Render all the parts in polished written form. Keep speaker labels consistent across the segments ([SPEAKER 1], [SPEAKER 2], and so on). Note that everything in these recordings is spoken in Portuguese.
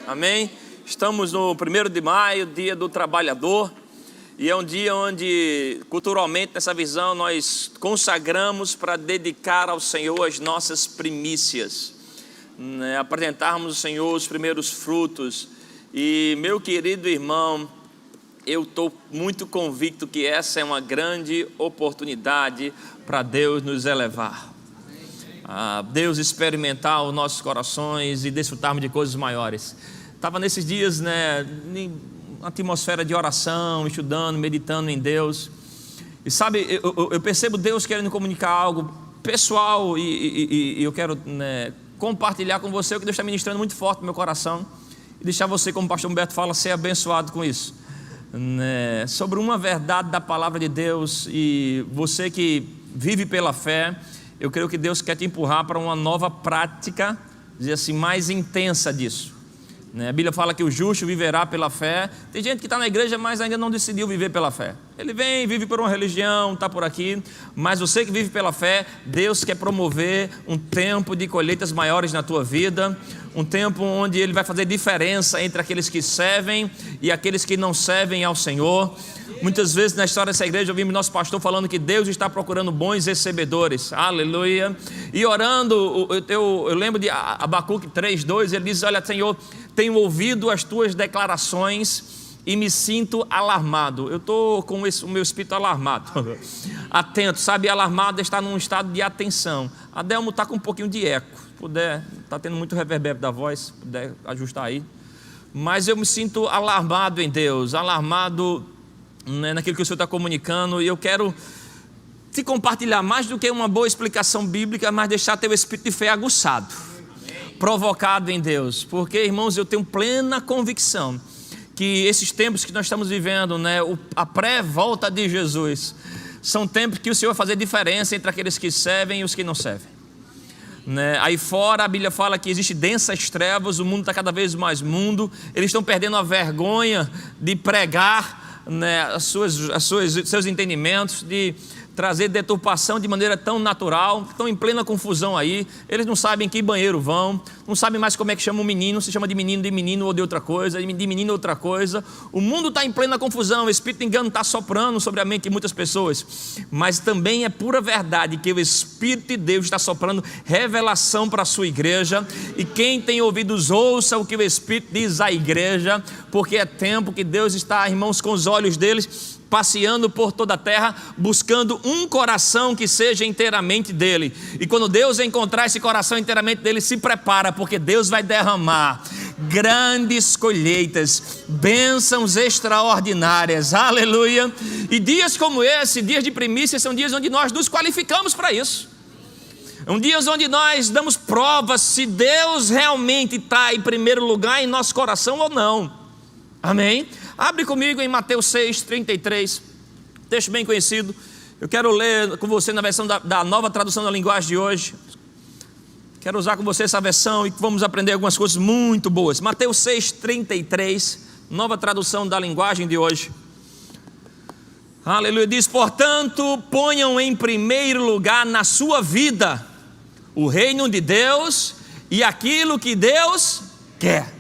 [SPEAKER 1] Amém? Estamos no 1º de maio, dia do trabalhador, e é um dia onde, culturalmente, nessa visão, nós consagramos para dedicar ao Senhor as nossas primícias, né? Apresentarmos ao Senhor os primeiros frutos. E, meu querido irmão, eu estou muito convicto que essa é uma grande oportunidade para Deus nos elevar. Deus experimentar os nossos corações e desfrutarmos de coisas maiores. Estava nesses dias, né, em uma atmosfera de oração, estudando, meditando em Deus. E sabe, eu percebo Deus querendo comunicar algo pessoal e eu quero, né, compartilhar com você o que Deus está ministrando muito forte no meu coração e deixar você, como o pastor Humberto fala, ser abençoado com isso, né, sobre uma verdade da palavra de Deus. E você que vive pela fé, eu creio que Deus quer te empurrar para uma nova prática, dizer assim, mais intensa disso. A Bíblia fala que o justo viverá pela fé. Tem gente que está na igreja, mas ainda não decidiu viver pela fé. Ele vem, vive por uma religião, está por aqui. Mas você que vive pela fé, Deus quer promover um tempo de colheitas maiores na tua vida. Um tempo onde Ele vai fazer diferença entre aqueles que servem e aqueles que não servem ao Senhor. Muitas vezes na história dessa igreja ouvimos nosso pastor falando que Deus está procurando bons recebedores, aleluia. E orando, eu lembro de Abacuque 3:2, ele diz: olha, Senhor, tenho ouvido as tuas declarações e me sinto alarmado. Eu estou com o meu espírito alarmado, atento, sabe, alarmado, está num estado de atenção. Adelmo está com um pouquinho de eco, se puder, está tendo muito reverbero da voz, se puder ajustar aí. Mas eu me sinto alarmado em Deus, alarmado naquilo que o Senhor está comunicando. E eu quero te compartilhar mais do que uma boa explicação bíblica, mas deixar teu espírito de fé aguçado, provocado em Deus. Porque, irmãos, eu tenho plena convicção que esses tempos que nós estamos vivendo, né, a pré-volta de Jesus, são tempos que o Senhor vai fazer diferença entre aqueles que servem e os que não servem, né? Aí fora a Bíblia fala que existe densas trevas, o mundo está cada vez mais mundo, eles estão perdendo a vergonha de pregar, né, seus entendimentos, de trazer deturpação de maneira tão natural. Estão em plena confusão aí, eles não sabem em que banheiro vão, não sabem mais como é que chama um menino, se chama de menino ou de outra coisa, de menino outra coisa. O mundo está em plena confusão, o espírito de engano está soprando sobre a mente de muitas pessoas, mas também é pura verdade que o Espírito de Deus está soprando revelação para a sua igreja, e quem tem ouvidos ouça o que o Espírito diz à igreja, porque é tempo que Deus está, irmãos, com os olhos deles passeando por toda a terra, buscando um coração que seja inteiramente dele. E quando Deus encontrar esse coração inteiramente dele, se prepara, porque Deus vai derramar grandes colheitas, bênçãos extraordinárias, aleluia. E dias como esse, dias de primícias, são dias onde nós nos qualificamos para isso. São dias onde nós damos provas se Deus realmente está em primeiro lugar em nosso coração ou não. Amém? Abre comigo em Mateus 6:33, texto bem conhecido. Eu quero ler com você na versão da nova tradução da linguagem de hoje. Quero usar com você essa versão e vamos aprender algumas coisas muito boas. Mateus 6:33, nova tradução da linguagem de hoje. Aleluia, diz: portanto, ponham em primeiro lugar na sua vida o reino de Deus e aquilo que Deus quer,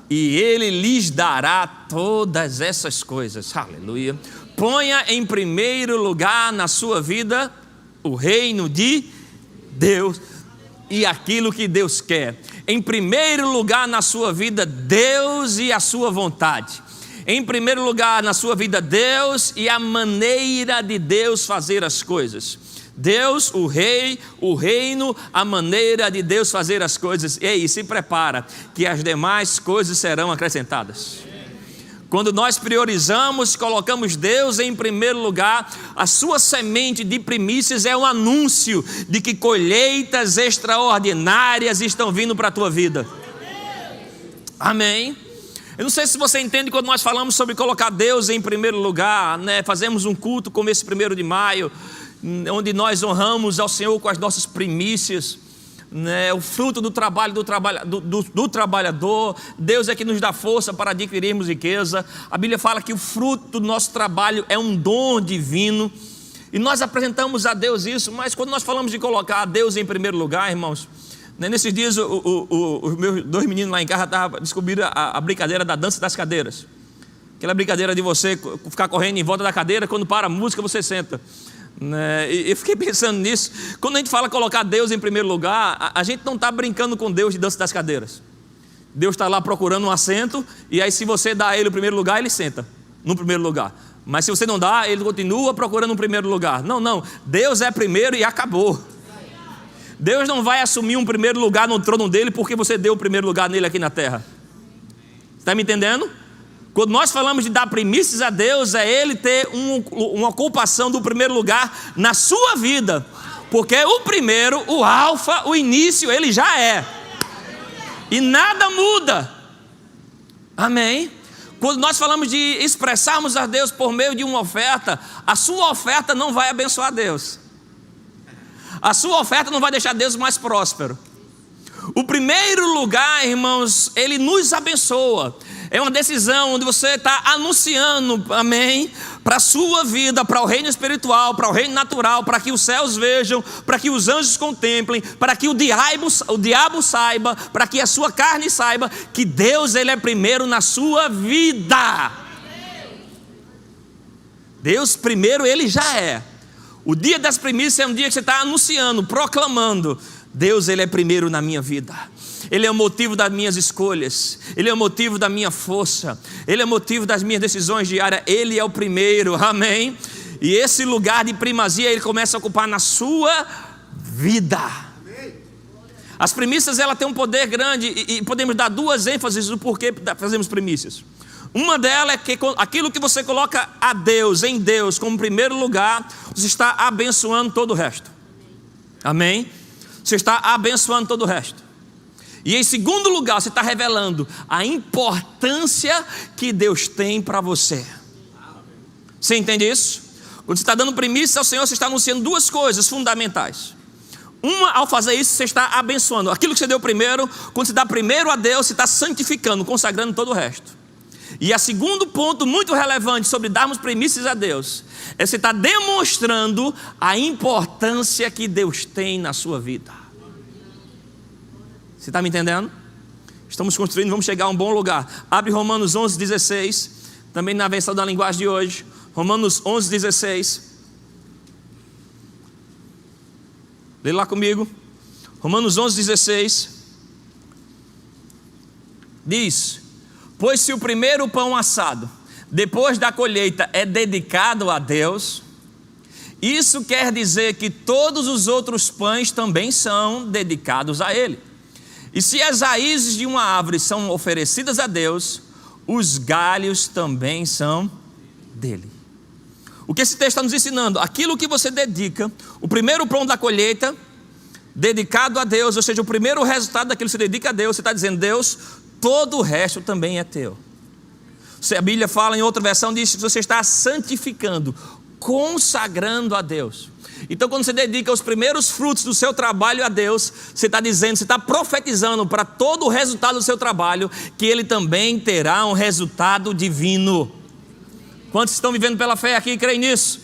[SPEAKER 1] e Ele lhes dará todas essas coisas. Aleluia. Ponha em primeiro lugar na sua vida o reino de Deus e aquilo que Deus quer. Em primeiro lugar na sua vida, Deus e a sua vontade. Em primeiro lugar na sua vida, Deus e a maneira de Deus fazer as coisas. Deus, o rei, o reino, a maneira de Deus fazer as coisas. Ei, se prepara, que as demais coisas serão acrescentadas. Quando nós priorizamos, colocamos Deus em primeiro lugar, a sua semente de primícias é um anúncio de que colheitas extraordinárias estão vindo para a tua vida. Amém? Eu não sei se você entende quando nós falamos sobre colocar Deus em primeiro lugar, né? Fazemos um culto como esse 1º de maio, onde nós honramos ao Senhor com as nossas primícias, né? O fruto do trabalho do trabalhador. Deus é que nos dá força para adquirirmos riqueza. A Bíblia fala que o fruto do nosso trabalho é um dom divino, e nós apresentamos a Deus isso. Mas quando nós falamos de colocar a Deus em primeiro lugar, irmãos, Nesses dias, os meus 2 meninos lá em casa descobriram a brincadeira da dança das cadeiras. Aquela brincadeira de você ficar correndo em volta da cadeira, quando para a música você senta. E eu fiquei pensando nisso. Quando a gente fala colocar Deus em primeiro lugar, a gente não está brincando com Deus de dança das cadeiras. Deus está lá procurando um assento, e aí se você dá a Ele o primeiro lugar, Ele senta no primeiro lugar. Mas se você não dá, Ele continua procurando um primeiro lugar. Não, Deus é primeiro e acabou. Deus não vai assumir um primeiro lugar no trono dele porque você deu o primeiro lugar nele aqui na terra. Está me entendendo? Quando nós falamos de dar primícias a Deus, é Ele ter uma ocupação do primeiro lugar na sua vida. Porque o primeiro, o alfa, o início, Ele já é. E nada muda. Amém? Quando nós falamos de expressarmos a Deus por meio de uma oferta, a sua oferta não vai abençoar Deus. A sua oferta não vai deixar Deus mais próspero. O primeiro lugar, irmãos, Ele nos abençoa. É uma decisão onde você está anunciando, amém, para a sua vida, para o reino espiritual, para o reino natural, para que os céus vejam, para que os anjos contemplem, para que o diabo saiba, para que a sua carne saiba que Deus, Ele é primeiro na sua vida. Deus primeiro, Ele já é. O dia das primícias é um dia que você está anunciando, proclamando: Deus, Ele é primeiro na minha vida. Ele é o motivo das minhas escolhas. Ele é o motivo da minha força. Ele é o motivo das minhas decisões diárias. Ele é o primeiro, amém? E esse lugar de primazia Ele começa a ocupar na sua vida. As primícias, ela tem um poder grande, e podemos dar 2 ênfases do porquê fazemos primícias. Uma delas é que aquilo que você coloca a Deus, em Deus, como primeiro lugar, você está abençoando todo o resto. Amém? Você está abençoando todo o resto. E em segundo lugar, você está revelando a importância que Deus tem para você. Você entende isso? Quando você está dando primícia ao Senhor, você está anunciando 2 coisas fundamentais. Uma, ao fazer isso, você está abençoando aquilo que você deu primeiro. Quando você dá primeiro a Deus, você está santificando, consagrando todo o resto. E o segundo ponto muito relevante sobre darmos primícias a Deus é você estar demonstrando a importância que Deus tem na sua vida. Você está me entendendo? Estamos construindo, vamos chegar a um bom lugar. Abre Romanos 11:16, também na versão da linguagem de hoje. Romanos 11:16. Lê lá comigo. Romanos 11:16 diz: pois se o primeiro pão assado, depois da colheita, é dedicado a Deus, isso quer dizer que todos os outros pães também são dedicados a Ele. E se as raízes de uma árvore são oferecidas a Deus, os galhos também são dele. O que esse texto está nos ensinando? Aquilo que você dedica, o primeiro pão da colheita, dedicado a Deus, ou seja, o primeiro resultado daquilo que você dedica a Deus, você está dizendo: Deus, todo o resto também é teu. A Bíblia fala em outra versão, diz que você está santificando, consagrando a Deus. Então, quando você dedica os primeiros frutos do seu trabalho a Deus, você está dizendo, você está profetizando para todo o resultado do seu trabalho, que ele também terá um resultado divino. Quantos estão vivendo pela fé aqui e creem nisso?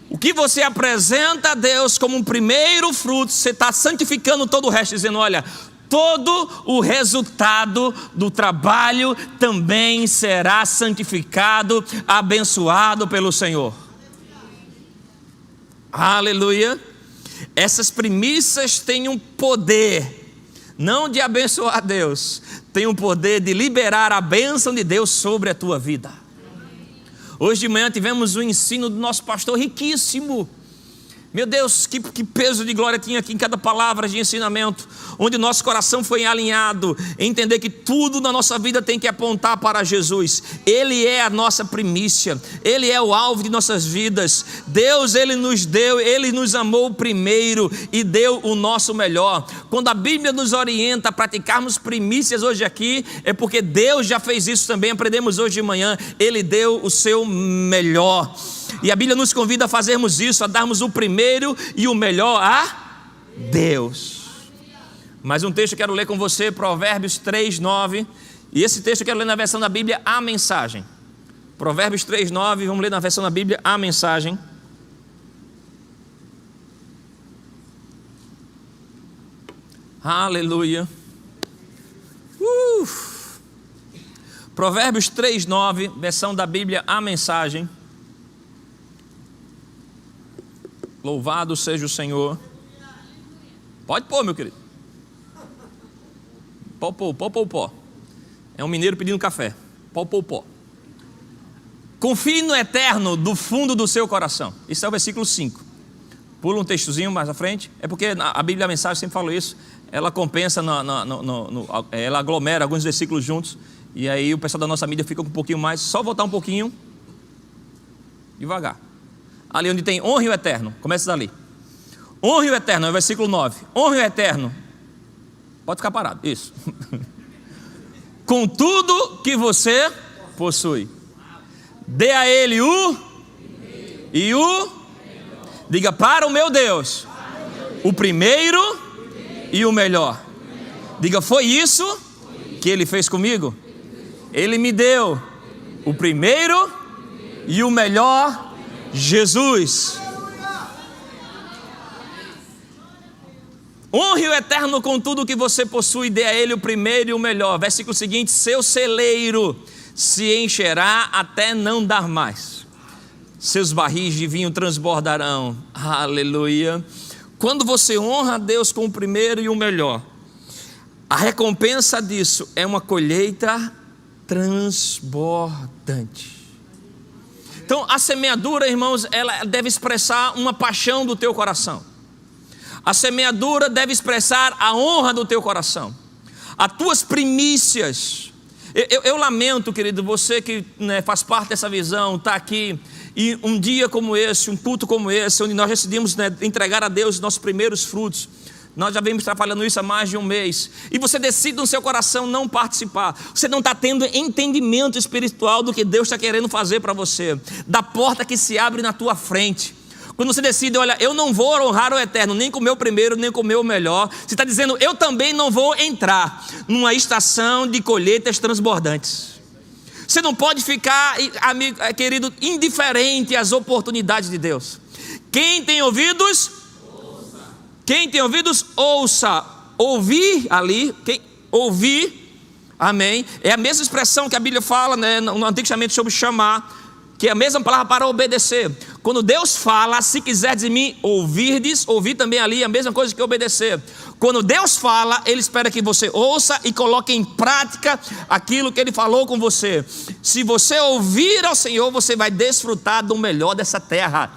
[SPEAKER 1] O que você apresenta a Deus como um primeiro fruto, você está santificando todo o resto, dizendo: olha, todo o resultado do trabalho também será santificado, abençoado pelo Senhor. Aleluia. Essas primícias têm um poder, não de abençoar a Deus, tem um poder de liberar a bênção de Deus sobre a tua vida. Hoje de manhã tivemos um ensino do nosso pastor riquíssimo. Meu Deus, que peso de glória tinha aqui em cada palavra de ensinamento, onde o nosso coração foi alinhado, em entender que tudo na nossa vida tem que apontar para Jesus. Ele é a nossa primícia, Ele é o alvo de nossas vidas. Deus, Ele nos deu, Ele nos amou primeiro e deu o nosso melhor. Quando a Bíblia nos orienta a praticarmos primícias hoje aqui, é porque Deus já fez isso também. Aprendemos hoje de manhã, Ele deu o seu melhor. E a Bíblia nos convida a fazermos isso, a darmos o primeiro e o melhor a Deus. Mais um texto eu quero ler com você, Provérbios 3:9. E esse texto eu quero ler na versão da Bíblia, a mensagem. Provérbios 3:9, vamos ler na versão da Bíblia, a mensagem. Aleluia. Provérbios 3:9, versão da Bíblia, a mensagem. Louvado seja o Senhor. Pode pôr, meu querido. Pó. É um mineiro pedindo café. Pó. Confie no eterno do fundo do seu coração. Isso é o versículo 5. Pula um textozinho mais à frente. É porque a Bíblia, a mensagem, sempre falou isso. Ela compensa, ela aglomera alguns versículos juntos. E aí o pessoal da nossa mídia fica com um pouquinho mais. Só voltar um pouquinho. Devagar. Ali onde tem honre o eterno. Começa dali. Honre o eterno, é o versículo 9. Honre o eterno. Pode ficar parado. Isso. Com tudo que você possui. Dê a ele diga, para o meu Deus, o primeiro e o melhor. Diga, foi isso que ele fez comigo? Ele me deu o primeiro e o melhor, Jesus. Honre o eterno com tudo que você possui, dê a ele o primeiro e o melhor. Versículo seguinte, seu celeiro se encherá até não dar mais. Seus barris de vinho transbordarão. Aleluia. Quando você honra a Deus com o primeiro e o melhor, a recompensa disso é uma colheita transbordante. Então a semeadura, irmãos, ela deve expressar uma paixão do teu coração. A semeadura deve expressar a honra do teu coração. As tuas primícias. Eu lamento, querido, você que faz parte dessa visão, está aqui, e um dia como esse, um culto como esse, onde nós decidimos entregar a Deus os nossos primeiros frutos. Nós já vemos trabalhando isso há mais de um mês. E você decide no seu coração não participar. Você não está tendo entendimento espiritual do que Deus está querendo fazer para você. Da porta que se abre na tua frente. Quando você decide, olha, eu não vou honrar o eterno, nem com o meu primeiro, nem com o meu melhor. Você está dizendo, eu também não vou entrar numa estação de colheitas transbordantes. Você não pode ficar, amigo, querido, indiferente às oportunidades de Deus. Quem tem ouvidos, ouça. Quem tem ouvidos, ouça. Ouvir ali, ouvir, amém. É a mesma expressão que a Bíblia fala, no Antigo Testamento sobre chamar. Que é a mesma palavra para obedecer. Quando Deus fala, se quiserdes de mim ouvirdes, ouvir também ali é a mesma coisa que obedecer. Quando Deus fala, Ele espera que você ouça e coloque em prática aquilo que Ele falou com você. Se você ouvir ao Senhor, você vai desfrutar do melhor dessa terra.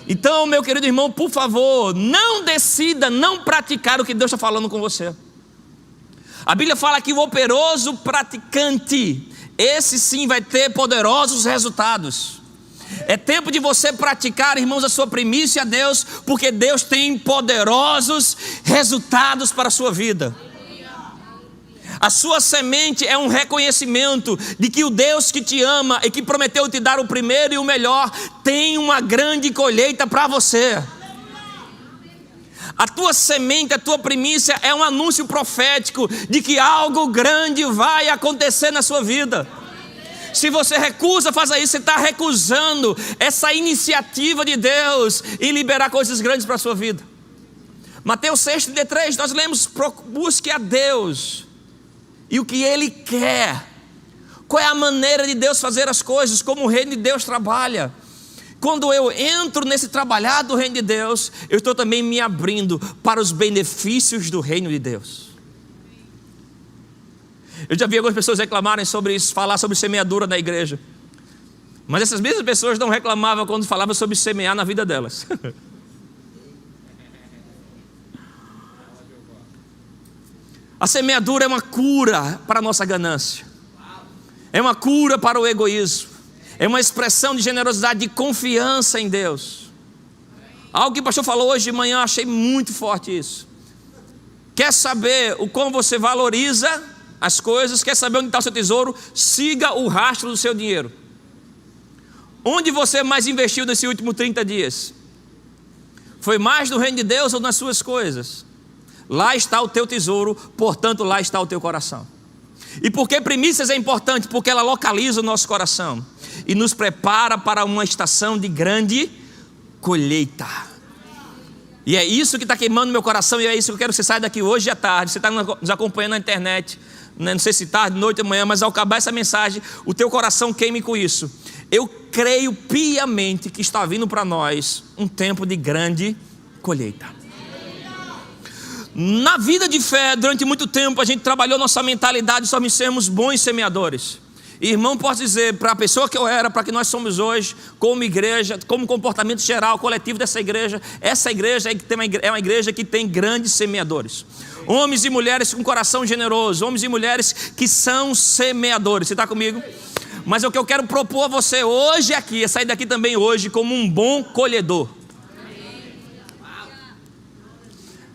[SPEAKER 1] Então, meu querido irmão, por favor, não decida não praticar o que Deus está falando com você. A Bíblia fala que o operoso praticante, esse sim vai ter poderosos resultados. É tempo de você praticar, irmãos, a sua primícia a Deus, porque Deus tem poderosos resultados para a sua vida. A sua semente é um reconhecimento de que o Deus que te ama e que prometeu te dar o primeiro e o melhor, tem uma grande colheita para você. A tua semente, a tua primícia é um anúncio profético de que algo grande vai acontecer na sua vida. Se você recusa fazer isso, você está recusando essa iniciativa de Deus em liberar coisas grandes para a sua vida. Mateus 6,33, nós lemos, busque a Deus e o que Ele quer. Qual é a maneira de Deus fazer as coisas, como o reino de Deus trabalha. Quando eu entro nesse trabalhar do reino de Deus, eu estou também me abrindo para os benefícios do reino de Deus. Eu já vi algumas pessoas reclamarem sobre isso, falar sobre semeadura na igreja. Mas essas mesmas pessoas não reclamavam quando falavam sobre semear na vida delas. A semeadura é uma cura para a nossa ganância. É uma cura para o egoísmo. É uma expressão de generosidade, de confiança em Deus. Algo que o pastor falou hoje de manhã, achei muito forte isso. Quer saber o como você valoriza as coisas? Quer saber onde está o seu tesouro? Siga o rastro do seu dinheiro. Onde você mais investiu nesses últimos 30 dias? Foi mais no reino de Deus ou nas suas coisas? Lá está o teu tesouro, portanto lá está o teu coração. E por que primícias é importante? Porque ela localiza o nosso coração e nos prepara para uma estação de grande colheita. E é isso que está queimando meu coração, e é isso que eu quero que você saia daqui hoje à tarde. Você está nos acompanhando na internet, não sei se tarde, noite ou manhã, mas ao acabar essa mensagem, o teu coração queime com isso. Eu creio piamente que está vindo para nós um tempo de grande colheita. Na vida de fé, durante muito tempo, a gente trabalhou nossa mentalidade sobre sermos bons semeadores. E, irmão, posso dizer, para a pessoa que eu era, para que nós somos hoje, como igreja, como comportamento geral, coletivo dessa igreja, essa igreja é uma igreja que tem grandes semeadores. Homens e mulheres com coração generoso, homens e mulheres que são semeadores. Você está comigo? Mas o que eu quero propor a você hoje aqui, é sair daqui também hoje como um bom colhedor.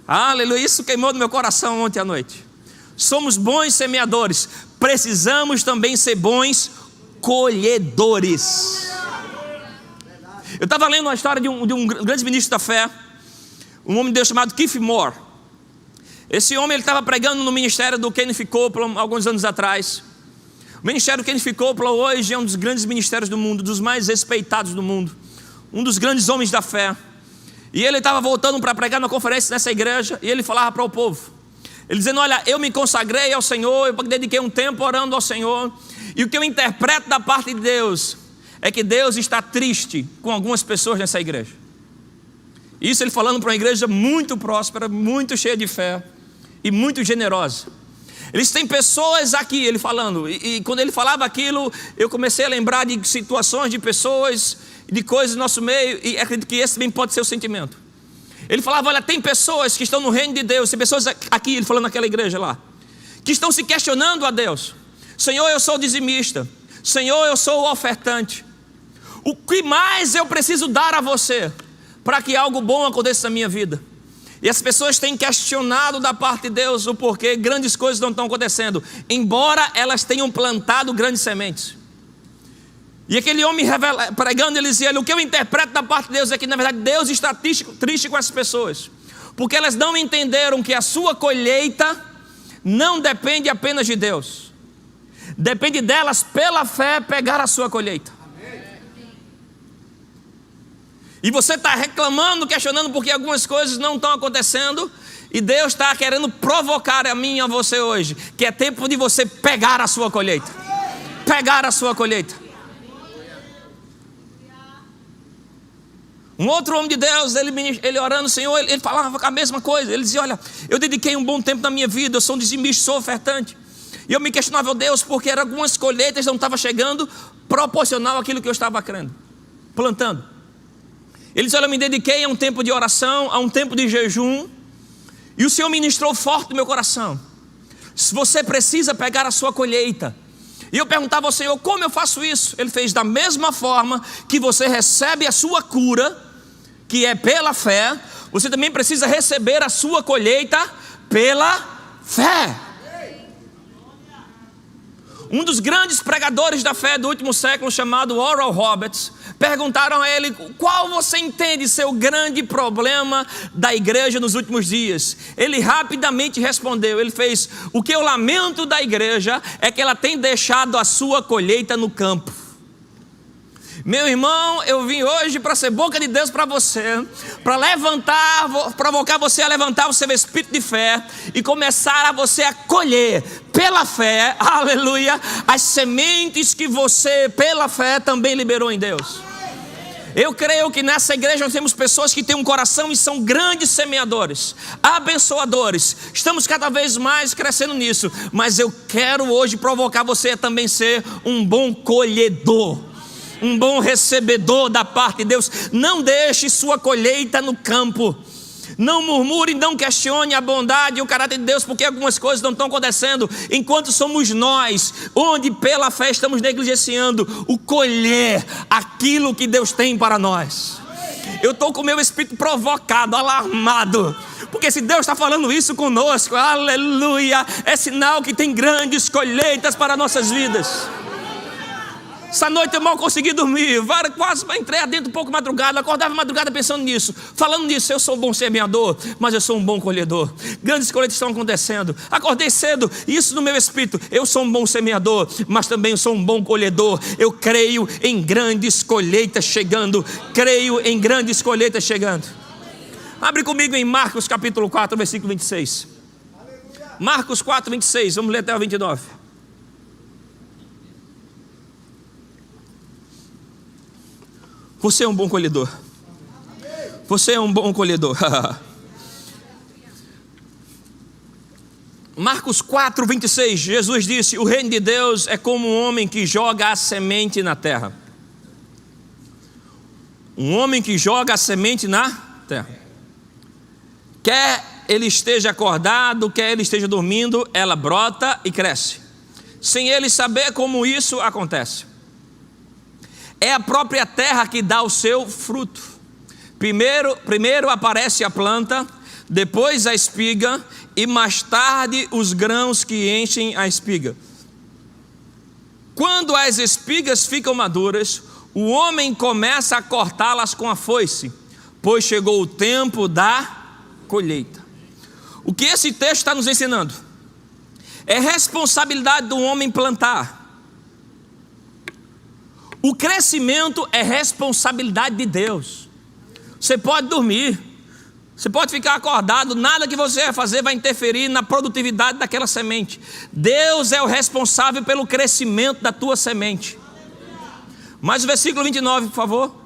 [SPEAKER 1] Aleluia, isso queimou no meu coração ontem à noite. Somos bons semeadores, precisamos também ser bons colhedores. Eu estava lendo uma história de um grande ministro da fé, um homem de Deus chamado Keith Moore. Esse homem estava pregando no ministério do Kenneth Copeland alguns anos atrás. O ministério Kenneth Copeland hoje é um dos grandes ministérios do mundo, dos mais respeitados do mundo, um dos grandes homens da fé. E ele estava voltando para pregar na conferência nessa igreja, e ele falava para o povo, ele dizendo: olha, eu me consagrei ao Senhor, eu dediquei um tempo orando ao Senhor, e o que eu interpreto da parte de Deus é que Deus está triste com algumas pessoas nessa igreja. Isso ele falando para uma igreja muito próspera, muito cheia de fé e muito generosa. Eles têm pessoas aqui, ele falando, e quando ele falava aquilo, eu comecei a lembrar de situações de pessoas, de coisas no nosso meio, e acredito que esse também pode ser o sentimento. Ele falava: olha, tem pessoas que estão no reino de Deus, tem pessoas aqui, ele falando naquela igreja lá, que estão se questionando a Deus: Senhor, eu sou dizimista, Senhor, eu sou o ofertante, o que mais eu preciso dar a você para que algo bom aconteça na minha vida? E as pessoas têm questionado da parte de Deus o porquê grandes coisas não estão acontecendo, embora elas tenham plantado grandes sementes. E aquele homem pregando, ele dizia: o que eu interpreto da parte de Deus é que na verdade Deus está triste com essas pessoas, porque elas não entenderam que a sua colheita não depende apenas de Deus, depende delas pela fé pegar a sua colheita. E você está reclamando, questionando porque algumas coisas não estão acontecendo, e Deus está querendo provocar a mim e a você hoje, que é tempo de você pegar a sua colheita. Pegar a sua colheita. Um outro homem de Deus, ele orando, Senhor, ele falava a mesma coisa. Ele dizia: olha, eu dediquei um bom tempo da minha vida, eu sou um dizimista, sou ofertante. E eu me questionava, Deus, porque algumas colheitas não estavam chegando proporcional àquilo que eu estava crendo, plantando. Ele disse: olha, eu me dediquei a um tempo de oração, a um tempo de jejum, e o Senhor ministrou forte no meu coração: você precisa pegar a sua colheita. E eu perguntava ao Senhor: como eu faço isso? Ele fez: da mesma forma que você recebe a sua cura, que é pela fé, você também precisa receber a sua colheita pela fé. Um dos grandes pregadores da fé do último século, chamado Oral Roberts, perguntaram a ele: qual você entende ser o grande problema da igreja nos últimos dias? Ele rapidamente respondeu, ele fez: o que eu lamento da igreja é que ela tem deixado a sua colheita no campo. Meu irmão, eu vim hoje para ser boca de Deus para você, para provocar você a levantar o seu espírito de fé e começar a você a colher pela fé, aleluia, as sementes que você pela fé também liberou em Deus. Eu creio que nessa igreja nós temos pessoas que têm um coração e são grandes semeadores, abençoadores. Estamos cada vez mais crescendo nisso, mas eu quero hoje provocar você a também ser um bom colhedor, um bom recebedor da parte de Deus. Não deixe sua colheita no campo. Não murmure, não questione a bondade e o caráter de Deus, porque algumas coisas não estão acontecendo, enquanto somos nós, onde pela fé estamos negligenciando o colher aquilo que Deus tem para nós. Eu estou com o meu espírito provocado, alarmado, porque se Deus está falando isso conosco, aleluia, é sinal que tem grandes colheitas para nossas vidas. Essa noite eu mal consegui dormir, quase entrei dentro um pouco madrugada, acordava madrugada pensando nisso, falando nisso. Eu sou um bom semeador, mas eu sou um bom colhedor. Grandes colheitas estão acontecendo. Acordei cedo, isso no meu espírito: eu sou um bom semeador, mas também sou um bom colhedor. Eu creio em grandes colheitas chegando. Creio em grandes colheitas chegando. Abre comigo em Marcos capítulo 4, versículo 26. Marcos 4, 26, vamos ler até o 29. Você é um bom colhedor. Você é um bom colhedor. Marcos 4, 26, Jesus disse: o reino de Deus é como um homem que joga a semente na terra. Um homem que joga a semente na terra. Quer ele esteja acordado, quer ele esteja dormindo, ela brota e cresce, sem ele saber como isso acontece. É a própria terra que dá o seu fruto. Primeiro aparece a planta, depois a espiga, e mais tarde os grãos que enchem a espiga. Quando as espigas ficam maduras, o homem começa a cortá-las com a foice, pois chegou o tempo da colheita. O que esse texto está nos ensinando? É responsabilidade do homem plantar. O crescimento é responsabilidade de Deus. Você pode dormir, você pode ficar acordado, nada que você vai fazer vai interferir na produtividade daquela semente. Deus é o responsável pelo crescimento da tua semente. Mais o versículo 29, por favor.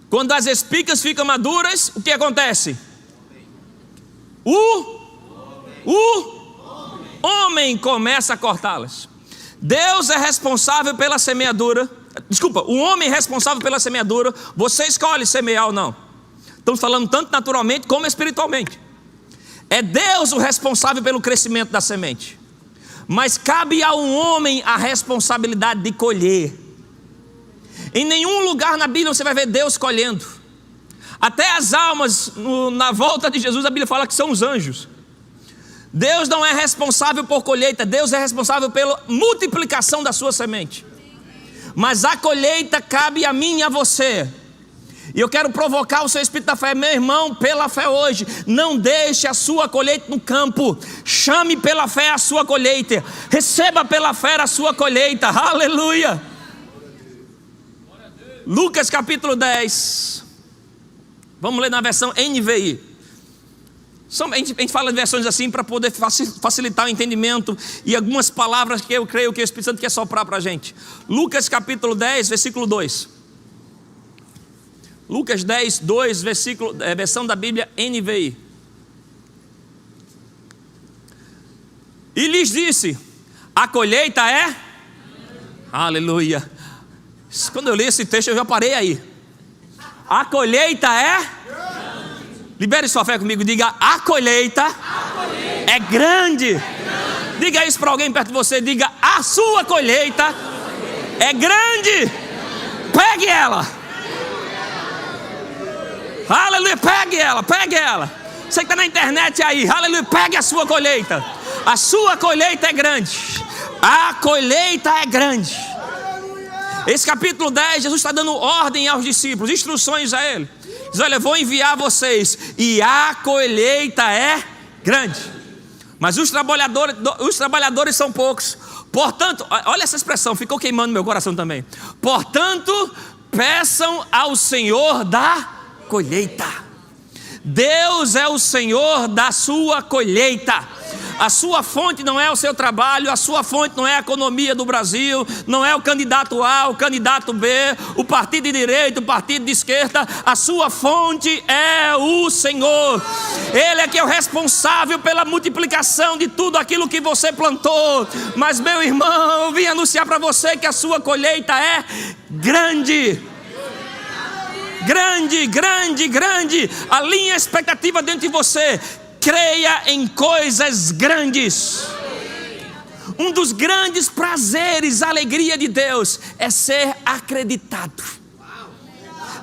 [SPEAKER 1] Quando as espigas ficam maduras, o que acontece? O homem começa a cortá-las. Deus é responsável pela semeadura. Desculpa, o homem é responsável pela semeadura. Você escolhe semear ou não. Estamos falando tanto naturalmente como espiritualmente. É Deus o responsável pelo crescimento da semente. Mas cabe ao homem a responsabilidade de colher. Em nenhum lugar na Bíblia você vai ver Deus colhendo. Até as almas na volta de Jesus, a Bíblia fala que são os anjos. Deus não é responsável por colheita, Deus é responsável pela multiplicação da sua semente. Mas a colheita cabe a mim e a você. E eu quero provocar o seu espírito da fé, meu irmão, pela fé hoje. Não deixe a sua colheita no campo. Chame pela fé a sua colheita. Receba pela fé a sua colheita. Aleluia. Lucas capítulo 10. Vamos ler na versão NVI. A gente fala de versões assim para poder facilitar o entendimento e algumas palavras que eu creio que o Espírito Santo quer soprar para a gente. Lucas capítulo 10, versículo 2. Lucas 10, 2, versão da Bíblia NVI. E lhes disse: a colheita é? Aleluia. Quando eu li esse texto eu já parei aí. A colheita é? Libere sua fé comigo, diga: a colheita é grande. Diga isso para alguém perto de você, diga: a sua colheita é grande. Pegue ela. Aleluia, pegue ela, pegue ela. Você que está na internet aí, aleluia, pegue a sua colheita. A sua colheita é grande. A colheita é grande. Esse capítulo 10, Jesus está dando ordem aos discípulos, instruções a ele. Diz: olha, vou enviar vocês, e a colheita é grande, mas os trabalhadores são poucos. Portanto, olha essa expressão, ficou queimando meu coração também. Portanto, peçam ao Senhor da colheita. Deus é o Senhor da sua colheita. A sua fonte não é o seu trabalho, a sua fonte não é a economia do Brasil, não é o candidato A, o candidato B, o partido de direita, o partido de esquerda. A sua fonte é o Senhor. Ele é que é o responsável pela multiplicação de tudo aquilo que você plantou. Mas, meu irmão, eu vim anunciar para você que a sua colheita é grande. Grande, grande, grande. Alinhe a expectativa dentro de você. Creia em coisas grandes. Um dos grandes prazeres, a alegria de Deus é ser acreditado.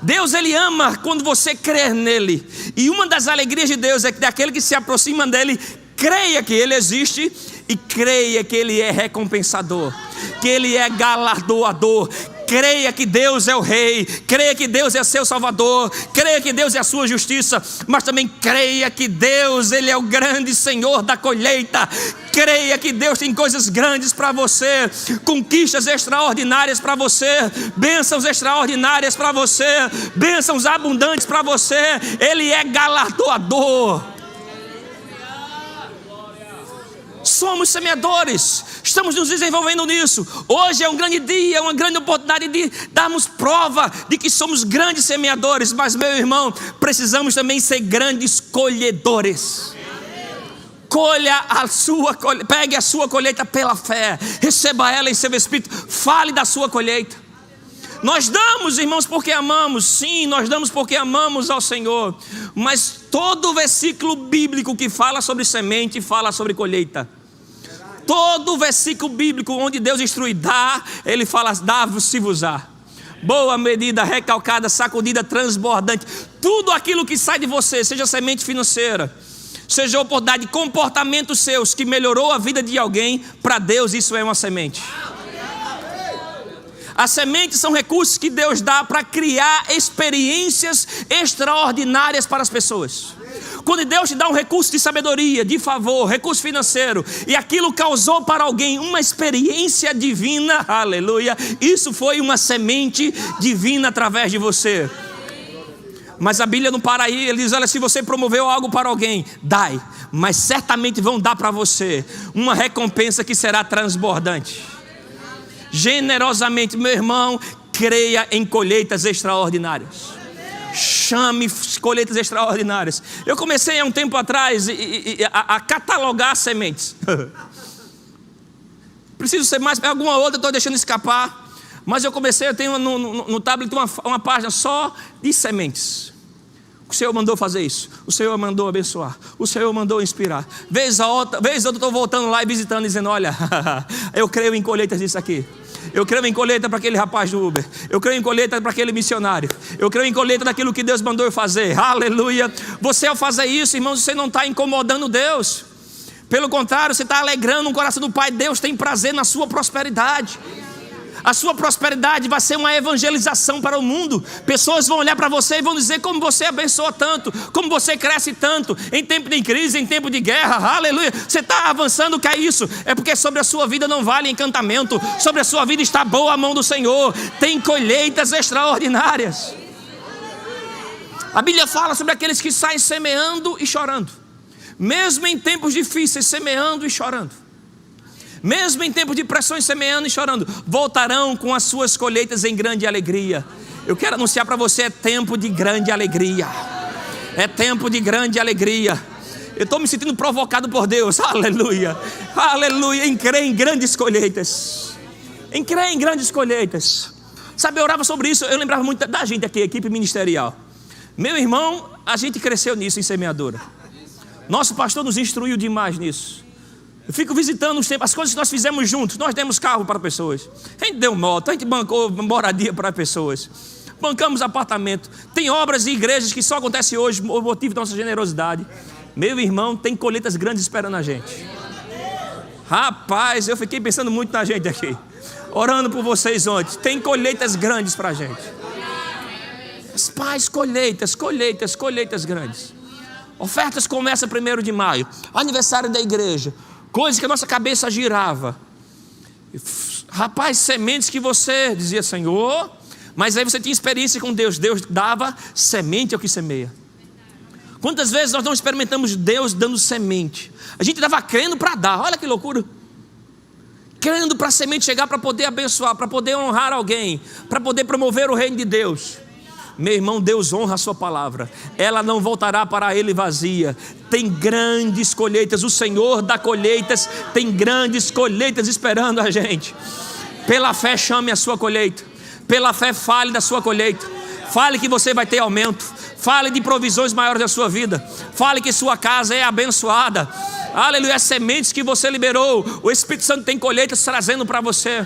[SPEAKER 1] Deus, Ele ama quando você crer nele. E uma das alegrias de Deus é que daquele que se aproxima dele, creia que Ele existe e creia que Ele é recompensador, que Ele é galardoador. Creia que Deus é o Rei, creia que Deus é seu Salvador, creia que Deus é a sua justiça, mas também creia que Deus, Ele é o grande Senhor da colheita. Creia que Deus tem coisas grandes para você, conquistas extraordinárias para você, bênçãos extraordinárias para você, bênçãos abundantes para você. Ele é galardoador. Somos semeadores, estamos nos desenvolvendo nisso. Hoje é um grande dia, uma grande oportunidade de darmos prova de que somos grandes semeadores. Mas, meu irmão, precisamos também ser grandes colhedores. Pegue a sua colheita pela fé, receba ela em seu espírito, fale da sua colheita. Nós damos, irmãos, porque amamos. Sim, nós damos porque amamos ao Senhor. Mas todo versículo bíblico que fala sobre semente, fala sobre colheita. Todo versículo bíblico onde Deus instrui dar, Ele fala: dá-se-vos-á. Boa medida, recalcada, sacudida, transbordante. Tudo aquilo que sai de você, seja semente financeira, seja oportunidade de comportamentos seus que melhorou a vida de alguém, para Deus isso é uma semente. As sementes são recursos que Deus dá para criar experiências extraordinárias para as pessoas. Quando Deus te dá um recurso de sabedoria, de favor, recurso financeiro, e aquilo causou para alguém uma experiência divina, aleluia, isso foi uma semente divina através de você. Mas a Bíblia não para aí, ele diz: olha, se você promoveu algo para alguém, dai, mas certamente vão dar para você uma recompensa que será transbordante. Generosamente, meu irmão, creia em colheitas extraordinárias. Chame colheitas extraordinárias. Eu comecei há um tempo atrás a catalogar sementes. Preciso ser mais, alguma outra estou deixando escapar. Mas eu comecei, eu tenho no tablet uma página só de sementes. O Senhor mandou fazer isso, o Senhor mandou abençoar, o Senhor mandou inspirar. Vez outra eu estou voltando lá e visitando, dizendo: olha, eu creio em colheitas disso aqui. Eu creio em colheita para aquele rapaz do Uber. Eu creio em colheita para aquele missionário. Eu creio em colheita daquilo que Deus mandou eu fazer. Aleluia. Você, ao fazer isso, irmãos, você não está incomodando Deus. Pelo contrário, você está alegrando o coração do Pai. Deus tem prazer na sua prosperidade. A sua prosperidade vai ser uma evangelização para o mundo. Pessoas vão olhar para você e vão dizer como você abençoa tanto, como você cresce tanto, em tempo de crise, em tempo de guerra, aleluia. Você está avançando, o que é isso? É porque sobre a sua vida não vale encantamento, sobre a sua vida está boa a mão do Senhor. Tem colheitas extraordinárias. A Bíblia fala sobre aqueles que saem semeando e chorando, mesmo em tempos difíceis, semeando e chorando. Mesmo em tempos de pressões, semeando e chorando, voltarão com as suas colheitas em grande alegria. Eu quero anunciar para você: é tempo de grande alegria. É tempo de grande alegria. Eu estou me sentindo provocado por Deus, aleluia, aleluia, em crer em grandes colheitas. Em crer em grandes colheitas. Sabe, eu orava sobre isso, eu lembrava muito da gente aqui, equipe ministerial. Meu irmão, a gente cresceu nisso em semeadura. Nosso pastor nos instruiu demais nisso. Eu fico visitando os tempos, as coisas que nós fizemos juntos. Nós demos carro para pessoas, a gente deu moto, a gente bancou moradia para pessoas, bancamos apartamento. Tem obras e igrejas que só acontecem hoje, o motivo da nossa generosidade. Meu irmão, tem colheitas grandes esperando a gente. Rapaz, eu fiquei pensando muito na gente aqui, orando por vocês ontem. Tem colheitas grandes para a gente. Pais, colheitas grandes. Ofertas começam 1º de maio, aniversário da igreja. Coisas que a nossa cabeça girava. Rapaz, sementes que você dizia: Senhor, mas aí você tinha experiência com Deus. Deus dava semente ao que semeia. Quantas vezes nós não experimentamos Deus dando semente? A gente estava crendo para dar, olha que loucura. Crendo para a semente chegar, para poder abençoar, para poder honrar alguém, para poder promover o reino de Deus. Meu irmão, Deus honra a sua palavra, ela não voltará para ele vazia. Tem grandes colheitas, o Senhor dá colheitas, tem grandes colheitas esperando a gente. Pela fé chame a sua colheita, pela fé fale da sua colheita, fale que você vai ter aumento, fale de provisões maiores da sua vida, fale que sua casa é abençoada, aleluia. As sementes que você liberou, o Espírito Santo tem colheitas trazendo para você.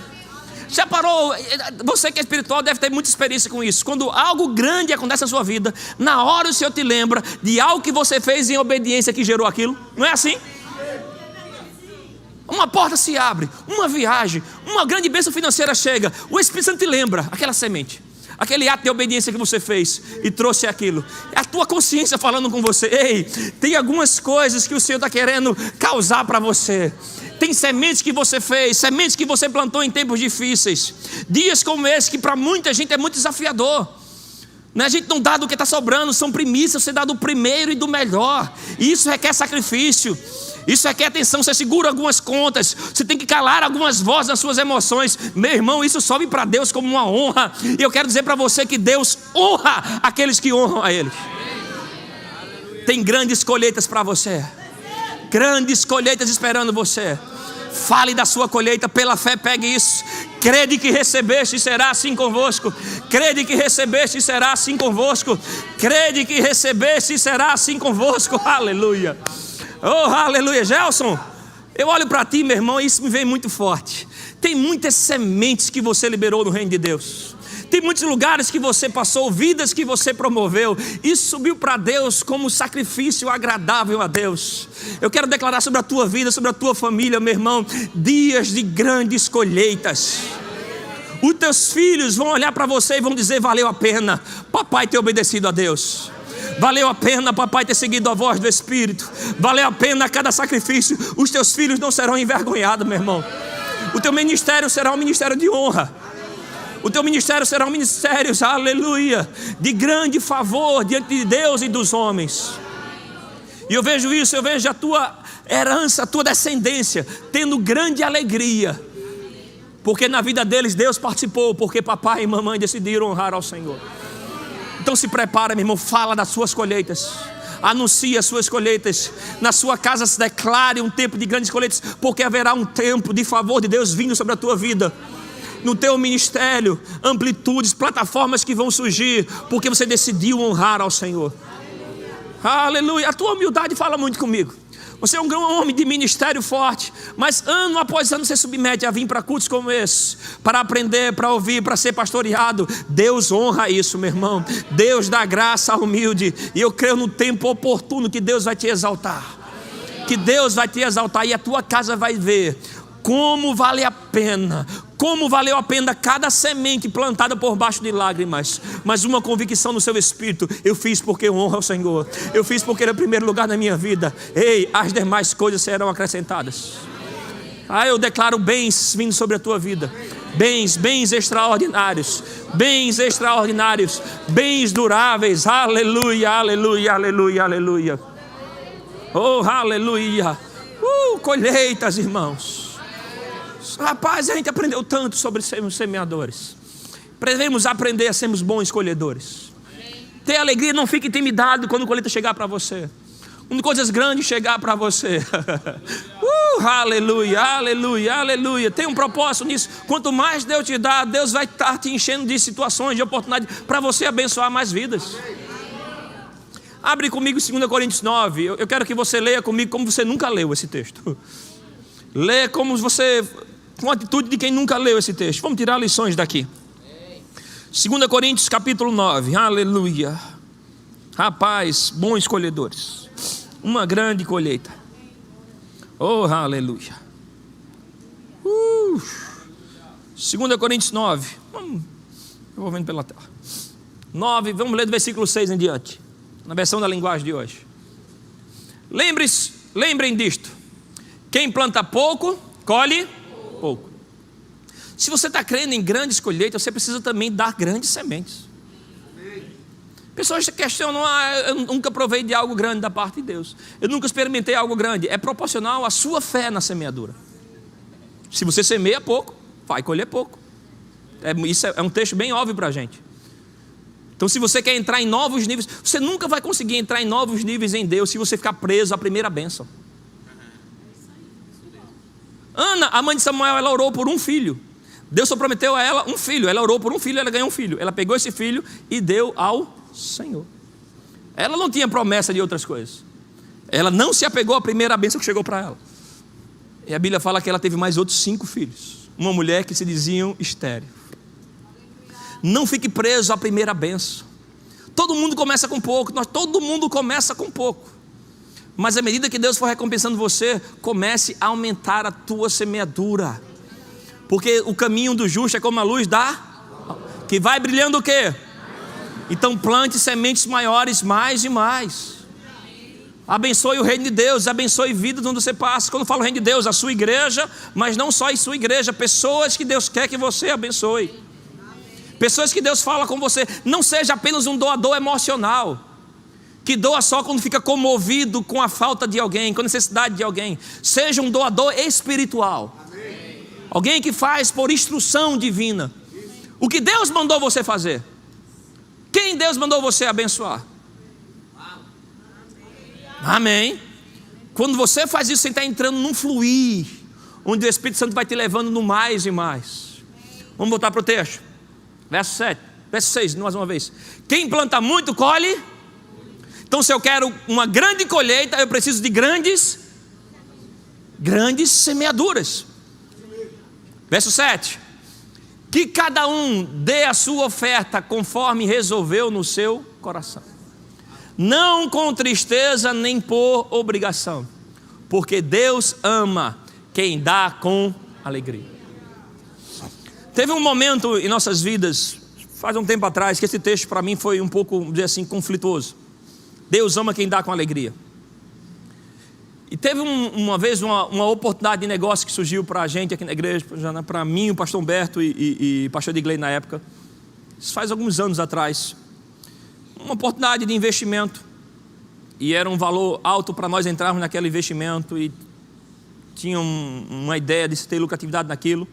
[SPEAKER 1] Já parou? Você que é espiritual deve ter muita experiência com isso. Quando algo grande acontece na sua vida, na hora o Senhor te lembra de algo que você fez em obediência que gerou aquilo. Não é assim?
[SPEAKER 2] uma porta se abre, uma viagem, uma grande bênção financeira chega. O Espírito Santo te lembra aquela semente, aquele ato de obediência que você fez e trouxe aquilo. É a tua consciência falando com você: ei, tem algumas coisas que o Senhor está querendo causar para você. Tem sementes que você fez, sementes que você plantou em tempos difíceis, dias como esse que para muita gente é muito desafiador. A gente não dá do que está sobrando, são primícias, você dá do primeiro e do melhor. E isso requer sacrifício, isso requer atenção. Você segura algumas contas, você tem que calar algumas vozes nas suas emoções. Meu irmão, isso sobe para Deus como uma honra. E eu quero dizer para você que Deus honra aqueles que honram a Ele. Tem grandes colheitas para você, grandes colheitas esperando você. Fale da sua colheita, pela fé pegue isso. Crede que recebeste e será assim convosco. Crede que recebeste e será assim convosco. Crede que recebeste e será assim convosco. Aleluia. Oh, aleluia. Gelson, eu olho para ti, meu irmão, e isso me vem muito forte. Tem muitas sementes que você liberou no reino de Deus. Tem muitos lugares que você passou, vidas que você promoveu. Isso subiu para Deus como sacrifício agradável a Deus. Eu quero declarar sobre a tua vida, sobre a tua família, meu irmão, dias de grandes colheitas. Os teus filhos vão olhar para você e vão dizer: valeu a pena papai ter obedecido a Deus. Valeu a pena papai ter seguido a voz do Espírito. Valeu a pena cada sacrifício. Os teus filhos não serão envergonhados, meu irmão. O teu ministério será um ministério de honra. O teu ministério será um ministério, aleluia, de grande favor diante de Deus e dos homens. E eu vejo isso, eu vejo a tua herança, a tua descendência tendo grande alegria, porque na vida deles Deus participou, porque papai e mamãe decidiram honrar ao Senhor. Então se prepara, meu irmão, fala das suas colheitas, anuncia as suas colheitas. Na sua casa se declare um tempo de grandes colheitas, porque haverá um tempo de favor de Deus vindo sobre a tua vida. No teu ministério, amplitudes, plataformas que vão surgir, porque você decidiu honrar ao Senhor. Aleluia. A tua humildade fala muito comigo. Você é um grande homem de ministério forte, mas ano após ano você submete a vir para cultos como esse, para aprender, para ouvir, para ser pastoreado. Deus honra isso, meu irmão. Deus dá graça ao humilde. E eu creio no tempo oportuno que Deus vai te exaltar. Que Deus vai te exaltar e a tua casa vai ver como vale a pena, como valeu a pena cada semente plantada por baixo de lágrimas, mas uma convicção no seu espírito: eu fiz porque eu honro ao Senhor, eu fiz porque Ele é o primeiro lugar na minha vida. Ei, as demais coisas serão acrescentadas. Eu declaro bens vindo sobre a tua vida, bens extraordinários, bens duráveis. Aleluia, aleluia, aleluia, aleluia. Oh, aleluia. Colheitas, irmãos. Rapaz, a gente aprendeu tanto sobre sermos semeadores. Devemos aprender a sermos bons colhedores. Ter alegria, não fique intimidado quando a colheita chegar para você, quando coisas grandes chegar para você. Aleluia, aleluia, aleluia. Tem um propósito nisso. Quanto mais Deus te dá, Deus vai estar te enchendo de situações, de oportunidades para você abençoar mais vidas. Abre comigo 2 Coríntios 9. Eu quero que você leia comigo como você nunca leu esse texto. Leia como você, com a atitude de quem nunca leu esse texto. Vamos tirar lições daqui. 2 Coríntios capítulo 9. Aleluia. Rapaz, bons escolhedores. Uma grande colheita. Oh, aleluia. 2 Coríntios 9. Eu vou vendo pela tela. 9, vamos ler do versículo 6 em diante, na versão da linguagem de hoje. Lembrem disto: quem planta pouco, colhe pouco. Se você está crendo em grandes colheitas, você precisa também dar grandes sementes. Pessoas questionam: eu nunca provei de algo grande da parte de Deus, eu nunca experimentei algo grande. É proporcional à sua fé na semeadura. Se você semeia pouco, vai colher pouco. Isso é um texto bem óbvio para a gente. Então, se você quer entrar em novos níveis, você nunca vai conseguir entrar em novos níveis em Deus se você ficar preso à primeira bênção. Ana, a mãe de Samuel, ela orou por um filho. Deus só prometeu a ela um filho. Ela orou por um filho, ela ganhou um filho. Ela pegou esse filho e deu ao Senhor. Ela não tinha promessa de outras coisas. Ela não se apegou à primeira bênção que chegou para ela. E a Bíblia fala que ela teve mais outros 5 filhos. Uma mulher que se diziam estéril. Não fique preso à primeira bênção. Todo mundo começa com pouco. Todo mundo começa com pouco. Mas à medida que Deus for recompensando você, comece a aumentar a tua semeadura. Porque o caminho do justo é como a luz que vai brilhando o quê? Então plante sementes maiores, mais e mais. Abençoe o reino de Deus, abençoe vidas onde você passa. Quando eu falo reino de Deus, a sua igreja, mas não só a sua igreja, pessoas que Deus quer que você abençoe. Pessoas que Deus fala com você. Não seja apenas um doador emocional, que doa só quando fica comovido com a falta de alguém, com a necessidade de alguém. Seja um doador espiritual. Alguém que faz por instrução divina. O que Deus mandou você fazer. Quem Deus mandou você abençoar? Amém. Quando você faz isso, você está entrando num fluir, onde o Espírito Santo vai te levando no mais e mais. Vamos voltar para o texto. Verso 7, verso 6, mais uma vez. Quem planta muito, colhe. Então se eu quero uma grande colheita, eu preciso de grandes semeaduras. Verso 7. Que cada um dê a sua oferta conforme resolveu no seu coração. Não com tristeza nem por obrigação, porque Deus ama quem dá com alegria. Teve um momento em nossas vidas, faz um tempo atrás, que esse texto para mim foi um pouco, vamos dizer assim, conflituoso. Deus ama quem dá com alegria. E teve uma vez uma oportunidade de negócio que surgiu para a gente aqui na igreja, para mim, o pastor Humberto e o pastor Edgley na época. Isso faz alguns anos atrás. Uma oportunidade de investimento. E era um valor alto para nós entrarmos naquele investimento. E tinha uma ideia de se ter lucratividade naquilo.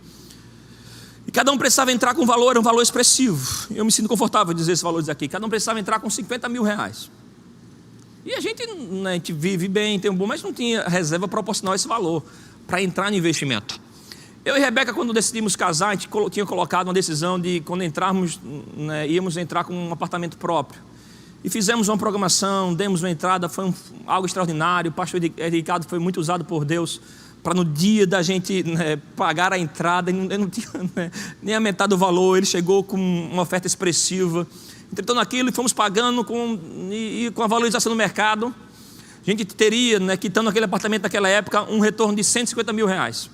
[SPEAKER 2] E cada um precisava entrar com um valor, era um valor expressivo. Eu me sinto confortável de dizer esses valores aqui. Cada um precisava entrar com 50 mil reais. E a gente vive bem, tem um bom, mas não tinha reserva proporcional a esse valor para entrar no investimento. Eu e Rebeca, quando decidimos casar, a gente tinha colocado uma decisão de quando entrarmos, íamos entrar com um apartamento próprio. E fizemos uma programação, demos uma entrada, foi algo extraordinário. O pastor Ricardo foi muito usado por Deus para no dia da gente pagar a entrada, eu não tinha nem a metade do valor, ele chegou com uma oferta expressiva. Então naquilo, fomos pagando com a valorização do mercado. A gente teria, quitando aquele apartamento naquela época, um retorno de 150 mil reais.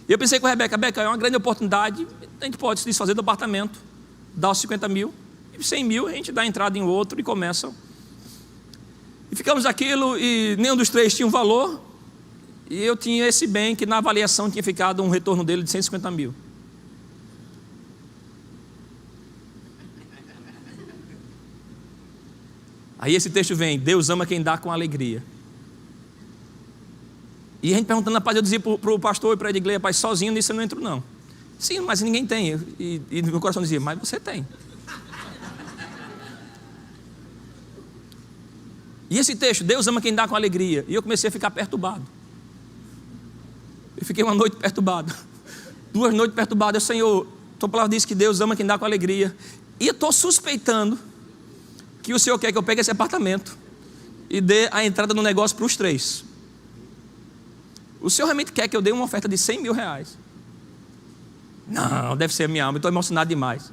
[SPEAKER 2] E eu pensei com a Rebeca, é uma grande oportunidade, a gente pode se desfazer do apartamento, dar os 50 mil, e 100 mil a gente dá entrada em outro e começa. E ficamos aquilo, e nenhum dos três tinha um valor, e eu tinha esse bem que na avaliação tinha ficado um retorno dele de 150 mil. Aí esse texto vem, Deus ama quem dá com alegria. E a gente perguntando na paz, eu dizia para o pastor e para a Edgley, pai, sozinho nisso eu não entro não. Sim, mas ninguém tem. E no meu coração dizia, mas você tem. E esse texto, Deus ama quem dá com alegria. E eu comecei a ficar perturbado. Eu fiquei uma noite perturbado. 2 noites perturbado. Senhor, tua palavra diz que Deus ama quem dá com alegria. E eu estou suspeitando que o Senhor quer que eu pegue esse apartamento e dê a entrada no negócio para os 3. O Senhor realmente quer que eu dê uma oferta de 100 mil reais? Não, deve ser a minha alma, eu estou emocionado demais.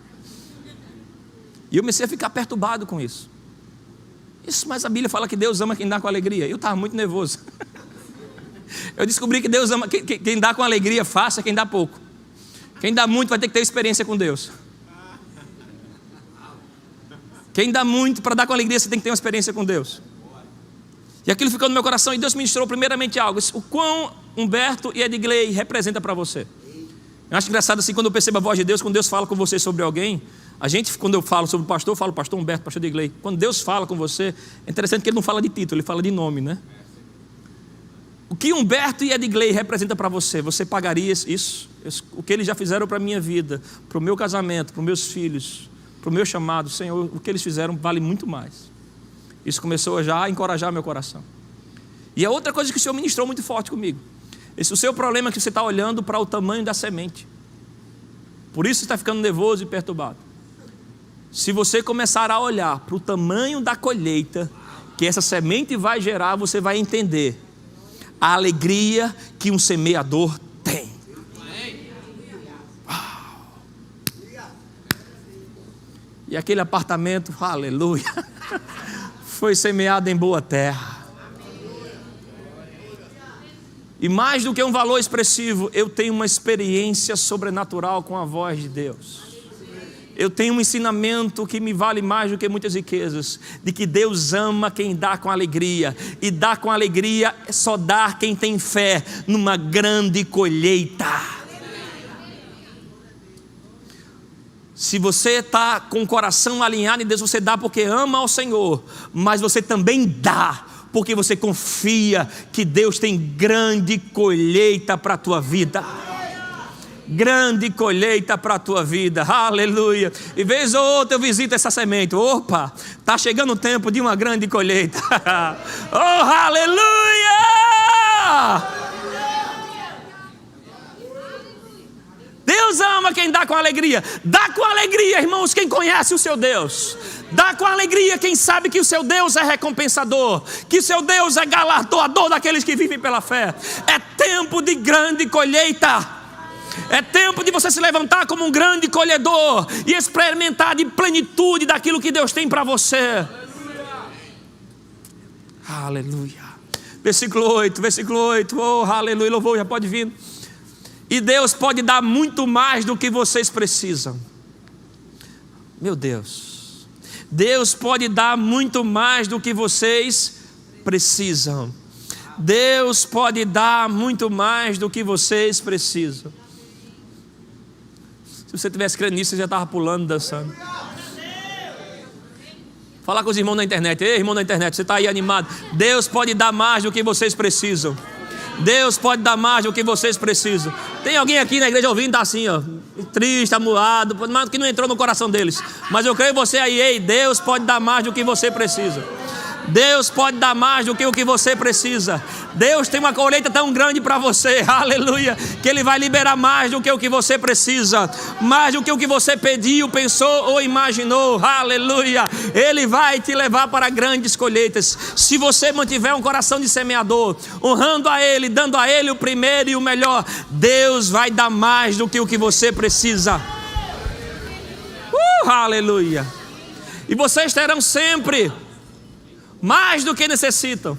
[SPEAKER 2] E eu comecei a ficar perturbado com isso. Mas a Bíblia fala que Deus ama quem dá com alegria. Eu estava muito nervoso. Eu descobri que Deus ama quem dá com alegria, faça quem dá pouco. Quem dá muito vai ter que ter experiência com Deus. Quem dá muito para dar com alegria, você tem que ter uma experiência com Deus. E aquilo ficou no meu coração, e Deus ministrou primeiramente algo. O quão Humberto e Edgley representa para você. Eu acho engraçado assim, quando eu percebo a voz de Deus, quando Deus fala com você sobre alguém, a gente, quando eu falo sobre o pastor, eu falo pastor Humberto, pastor Edgley. Quando Deus fala com você, é interessante que ele não fala de título, ele fala de nome, né? O que Humberto e Edgley representa para você? Você pagaria isso? O que eles já fizeram para a minha vida, para o meu casamento, para os meus filhos, para o meu chamado, Senhor, o que eles fizeram vale muito mais. Isso começou já a encorajar meu coração. E a outra coisa que o Senhor ministrou muito forte comigo. O seu problema é que você está olhando para o tamanho da semente. Por isso você está ficando nervoso e perturbado. Se você começar a olhar para o tamanho da colheita que essa semente vai gerar, você vai entender a alegria que um semeador tem. E aquele apartamento, aleluia, foi semeado em boa terra. E mais do que um valor expressivo, eu tenho uma experiência sobrenatural com a voz de Deus. Eu tenho um ensinamento que me vale mais do que muitas riquezas, de que Deus ama quem dá com alegria, e dá com alegria só dá quem tem fé numa grande colheita. Se você está com o coração alinhado em Deus, você dá porque ama ao Senhor, mas você também dá porque você confia que Deus tem grande colheita para a tua vida. Grande colheita para a tua vida, aleluia. E vez ou outra eu visito essa semente, opa, está chegando o tempo de uma grande colheita. Oh, aleluia! Deus ama quem dá com alegria. Dá com alegria, irmãos, quem conhece o seu Deus. Dá com alegria quem sabe que o seu Deus é recompensador, que o seu Deus é galardoador daqueles que vivem pela fé. É tempo de grande colheita. É tempo de você se levantar como um grande colhedor e experimentar de plenitude daquilo que Deus tem para você. Aleluia. Versículo 8, oh aleluia, louvor, já pode vir. E Deus pode dar muito mais do que vocês precisam. Meu Deus. Deus pode dar muito mais do que vocês precisam. Deus pode dar muito mais do que vocês precisam. Se você tivesse crendo nisso, você já estava pulando, dançando. Fala com os irmãos na internet. Ei, irmão na internet, você está aí animado? Deus pode dar mais do que vocês precisam. Deus pode dar mais do que vocês precisam. Tem alguém aqui na igreja ouvindo, está assim, ó, triste, amuado, mas que não entrou no coração deles. Mas eu creio em você aí, ei, Deus pode dar mais do que você precisa. Deus pode dar mais do que o que você precisa. Deus tem uma colheita tão grande para você, aleluia, que Ele vai liberar mais do que o que você precisa, mais do que o que você pediu, pensou ou imaginou, aleluia. Ele vai te levar para grandes colheitas. Se você mantiver um coração de semeador, honrando a Ele, dando a Ele o primeiro e o melhor, Deus vai dar mais do que o que você precisa. Aleluia. E vocês terão sempre mais do que necessitam,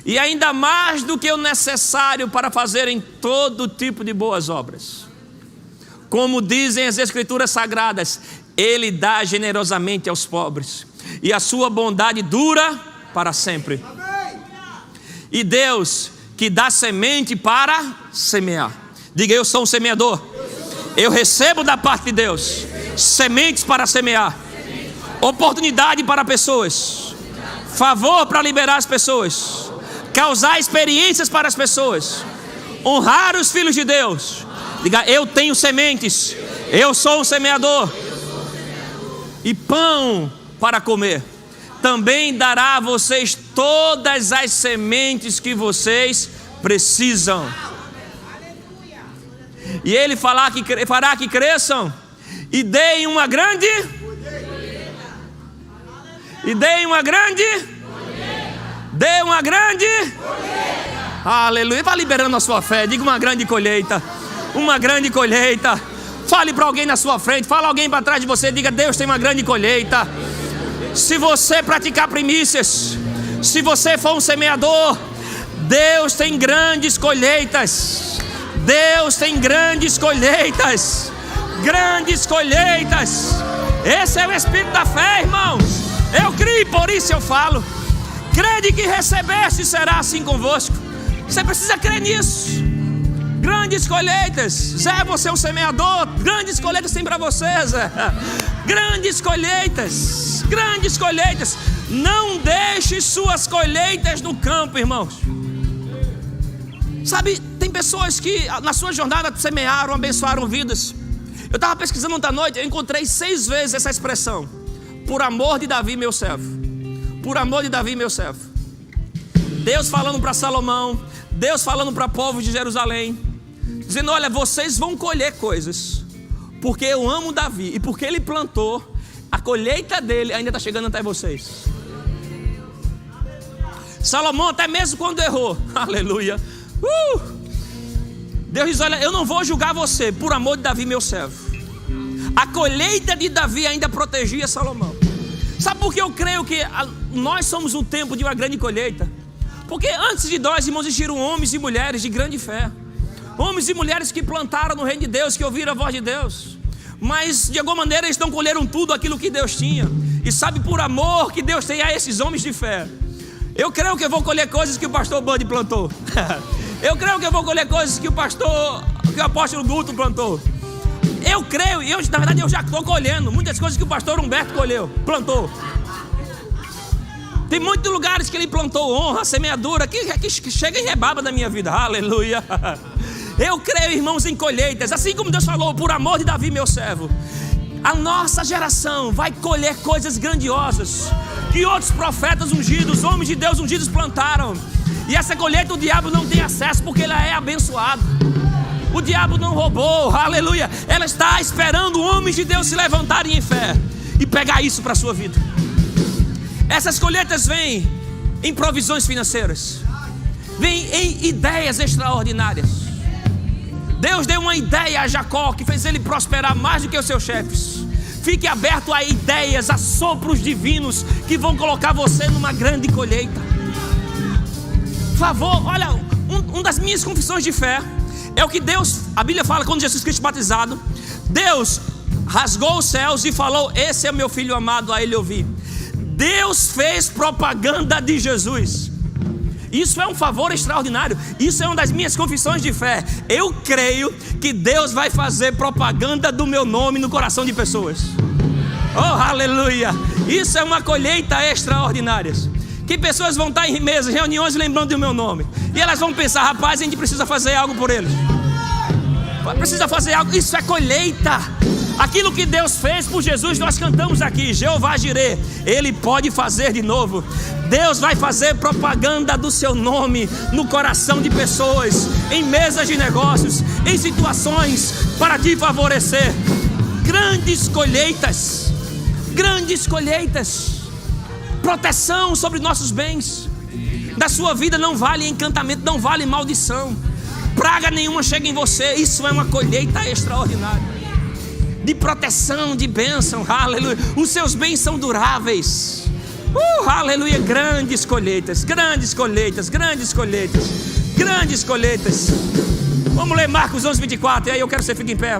[SPEAKER 2] e ainda mais do que o necessário para fazerem todo tipo de boas obras. Como dizem as Escrituras Sagradas, Ele dá generosamente aos pobres, e a sua bondade dura para sempre. E Deus que dá semente para semear. Diga, eu sou um semeador. Eu recebo da parte de Deus sementes para semear, oportunidade para pessoas, favor para liberar as pessoas, causar experiências para as pessoas, honrar os filhos de Deus. Diga, eu tenho sementes, eu sou um semeador, e pão para comer. Também dará a vocês todas as sementes que vocês precisam. E Ele fará que cresçam e deem uma grande aleluia. Vai liberando a sua fé. Diga uma grande colheita. Uma grande colheita. Fale para alguém na sua frente. Fala alguém para trás de você. Diga, Deus tem uma grande colheita. Se você praticar primícias, se você for um semeador, Deus tem grandes colheitas. Deus tem grandes colheitas. Grandes colheitas. Esse é o espírito da fé, irmãos. Eu creio, por isso eu falo. Crede que recebeste, será assim convosco. Você precisa crer nisso. Grandes colheitas. Zé, você é um semeador. Grandes colheitas tem para você, Zé. Grandes colheitas. Grandes colheitas. Não deixe suas colheitas no campo, irmãos. Sabe, tem pessoas que na sua jornada semearam, abençoaram vidas. Eu estava pesquisando ontem à noite, eu encontrei 6 vezes essa expressão: por amor de Davi, meu servo. Por amor de Davi, meu servo. Deus falando para Salomão, Deus falando para o povo de Jerusalém, dizendo, olha, vocês vão colher coisas, porque eu amo Davi, e porque ele plantou, a colheita dele ainda está chegando até vocês. Salomão, até mesmo quando errou, aleluia, Deus diz, olha, eu não vou julgar você, por amor de Davi, meu servo. A colheita de Davi ainda protegia Salomão. Sabe por que eu creio que nós somos um tempo de uma grande colheita? Porque antes de nós, irmãos, existiram homens e mulheres de grande fé. Homens e mulheres que plantaram no reino de Deus, que ouviram a voz de Deus. Mas de alguma maneira eles não colheram tudo aquilo que Deus tinha. E sabe, por amor que Deus tem a esses homens de fé, eu creio que eu vou colher coisas que o pastor Bud plantou. Eu creio que eu vou colher coisas que o apóstolo Guto plantou. Eu creio, na verdade eu já estou colhendo muitas coisas que o pastor Humberto plantou. Tem muitos lugares que ele plantou honra, semeadura, que chega e rebaba da minha vida. Aleluia. Eu creio, irmãos, em colheitas. Assim como Deus falou, por amor de Davi, meu servo, a nossa geração vai colher coisas grandiosas que outros profetas ungidos, homens de Deus ungidos plantaram. E essa colheita o diabo não tem acesso, porque ele é abençoado. O diabo não roubou, aleluia. Ela está esperando homens de Deus se levantarem em fé e pegar isso para a sua vida. Essas colheitas vêm em provisões financeiras, vêm em ideias extraordinárias. Deus deu uma ideia a Jacó que fez ele prosperar mais do que os seus chefes. Fique aberto a ideias, a sopros divinos que vão colocar você numa grande colheita. Por favor, olha, uma das minhas confissões de fé é o que Deus, a Bíblia fala, quando Jesus Cristo batizado, Deus rasgou os céus e falou: esse é meu filho amado, a ele ouvi. Deus fez propaganda de Jesus. Isso é um favor extraordinário. Isso é uma das minhas confissões de fé. Eu creio que Deus vai fazer propaganda do meu nome no coração de pessoas. Oh, aleluia. Isso é uma colheita extraordinária. Que pessoas vão estar em mesas, reuniões, lembrando do meu nome. E elas vão pensar: rapaz, a gente precisa fazer algo por eles. Precisa fazer algo. Isso é colheita. Aquilo que Deus fez por Jesus, nós cantamos aqui: Jeová Jirê, Ele pode fazer de novo. Deus vai fazer propaganda do seu nome no coração de pessoas, em mesas de negócios, em situações para te favorecer. Grandes colheitas, grandes colheitas. Proteção sobre nossos bens. Da sua vida não vale encantamento, não vale maldição. Praga nenhuma chega em você. Isso é uma colheita extraordinária de proteção, de bênção, aleluia. Os seus bens são duráveis, aleluia. Grandes colheitas, grandes colheitas, grandes colheitas, grandes colheitas. Vamos ler Marcos 11, 24. E aí eu quero que você fique em pé.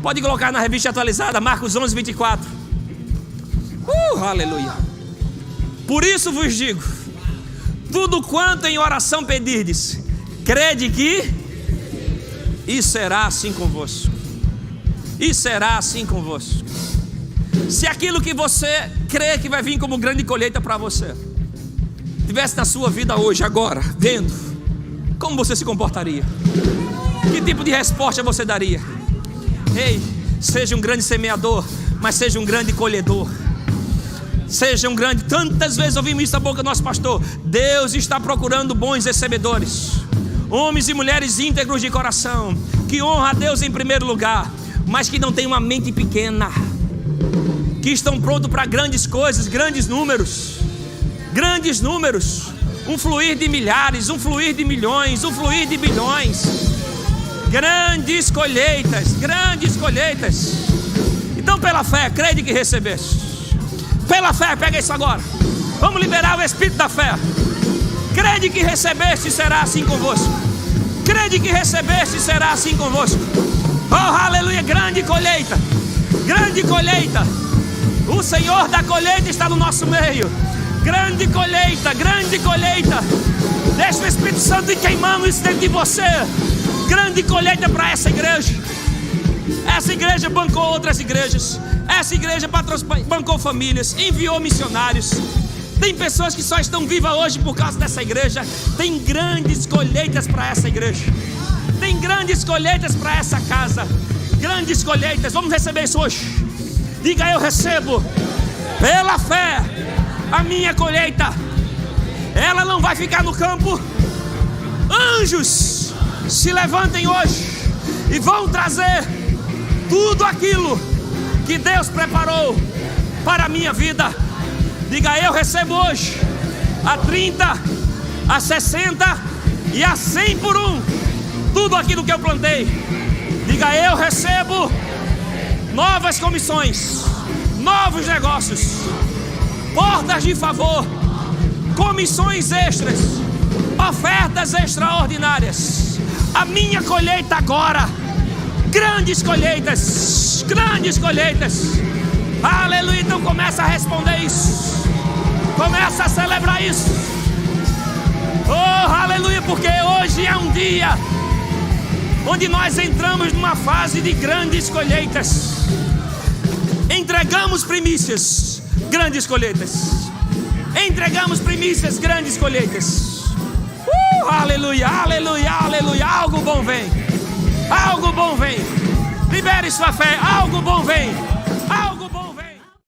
[SPEAKER 2] Pode colocar na revista atualizada, Marcos 11, 24. Aleluia. Por isso vos digo: tudo quanto em oração pedirdes, crede que e será assim convosco. E será assim convosco. Se aquilo que você crê que vai vir como grande colheita para você tivesse na sua vida hoje, agora, vendo, como você se comportaria? Que tipo de resposta você daria? Ei, seja um grande semeador, mas seja um grande colhedor. Seja um grande. Tantas vezes ouvimos isso da boca do nosso pastor: Deus está procurando bons recebedores, homens e mulheres íntegros de coração, que honram a Deus em primeiro lugar, mas que não tem uma mente pequena, que estão prontos para grandes coisas, grandes números, um fluir de milhares, um fluir de milhões, um fluir de bilhões, grandes colheitas, grandes colheitas. Então, pela fé, crede que recebeste. Pela fé, pega isso agora. Vamos liberar o espírito da fé. Crede que recebeste, será assim convosco. Crede que recebeste, será assim convosco. Oh, aleluia, grande colheita. Grande colheita. O Senhor da colheita está no nosso meio. Grande colheita, grande colheita. Deixa o Espírito Santo ir queimando isso dentro de você. Grande colheita para essa igreja. Essa igreja bancou outras igrejas. Essa igreja bancou famílias, enviou missionários. Tem pessoas que só estão vivas hoje por causa dessa igreja. Tem grandes colheitas para essa igreja. Tem grandes colheitas para essa casa. Grandes colheitas. Vamos receber isso hoje. Diga: eu recebo pela fé a minha colheita. Ela não vai ficar no campo. Anjos se levantem hoje e vão trazer tudo aquilo que Deus preparou para a minha vida. Diga: eu recebo hoje a 30, a 60 e a 100 por um. Tudo aquilo que eu plantei. Diga: eu recebo novas comissões, novos negócios, portas de favor, comissões extras, ofertas extraordinárias. A minha colheita agora, grandes colheitas, grandes colheitas. Aleluia. Então começa a responder isso, começa a celebrar isso. Oh, aleluia, porque hoje é um dia onde nós entramos numa fase de grandes colheitas. Entregamos primícias, grandes colheitas. Entregamos primícias, grandes colheitas. Aleluia, aleluia, aleluia. Algo bom vem, algo bom vem. Libere sua fé, algo bom vem.